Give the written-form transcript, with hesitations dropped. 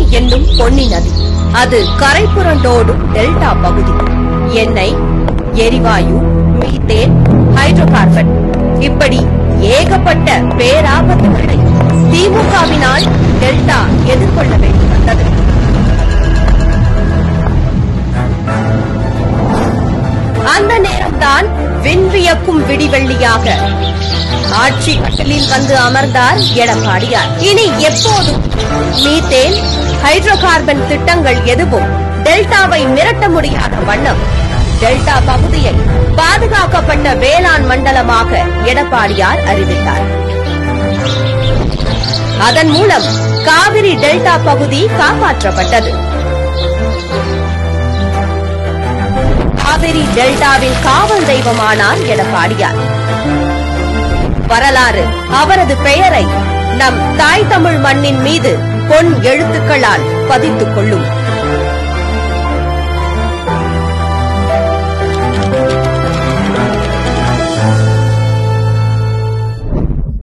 என்னும் பொன்னி நதி. அது கரை புரண்டோடும் டெல்டா பகுதி. எண்ணெய், எரிவாயு, மீத்தேன், ஹைட்ரோ கார்பன் இப்படி ஏகப்பட்ட பேராபத்துகளை திமுகவினால் டெல்டா எதிர்கொள்ள வேண்டி வந்தது. அந்த நேரம்தான் விண்வியக்கும் விடிவெள்ளியாக ஆட்சி கட்டலில் வந்து அமர்ந்தார் எடப்பாடியார். இனி எப்போதும் மீத்தேன், ஹைட்ரோ கார்பன் திட்டங்கள் எதுவும் டெல்டாவை மிரட்ட முடியாத வண்ணம் டெல்டா பகுதியை பாதுகாக்கப்பட்ட வேளாண் மண்டலமாக எடப்பாடியார் அறிவித்தார். அதன் மூலம் காவிரி டெல்டா பகுதி காப்பாற்றப்பட்டது. காவிரி டெல்டாவின் காவல் தெய்வமானார் எடப்பாடியார். வரலாறு அவரது பெயரை நம் தாய் தமிழ் மண்ணின் மீது பொன் எழுத்துக்களால் பதித்துக் கொள்ளும்.